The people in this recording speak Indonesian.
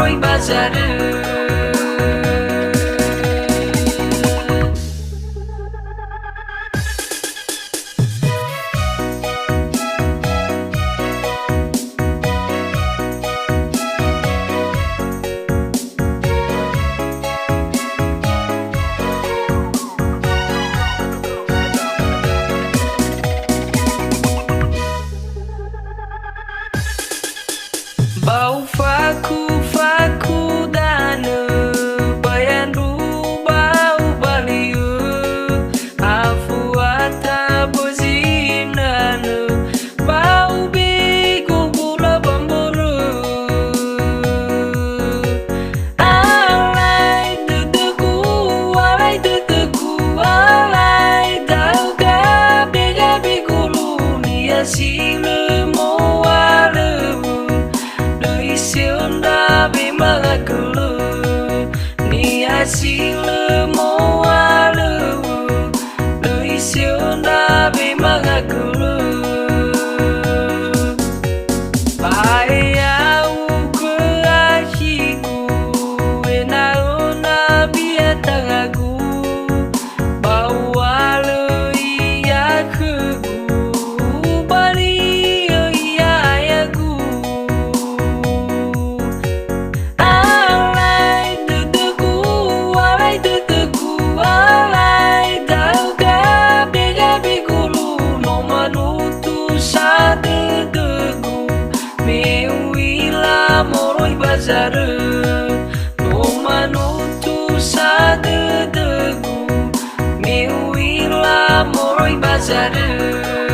moroi bazar. Bau faku dana bayandu bau baliu afuata bozinana bau bigu gula bamburu alai duduku alai dauga bega bigulu nia silemo Siunda bimaga kulu ni asile moalu lui siunda bimaga kulu payau ke ashiku enauna biatangaku bawalu iya keku bali iya ayaku moroi bazar no manutu sadegu miwila moroi bazar.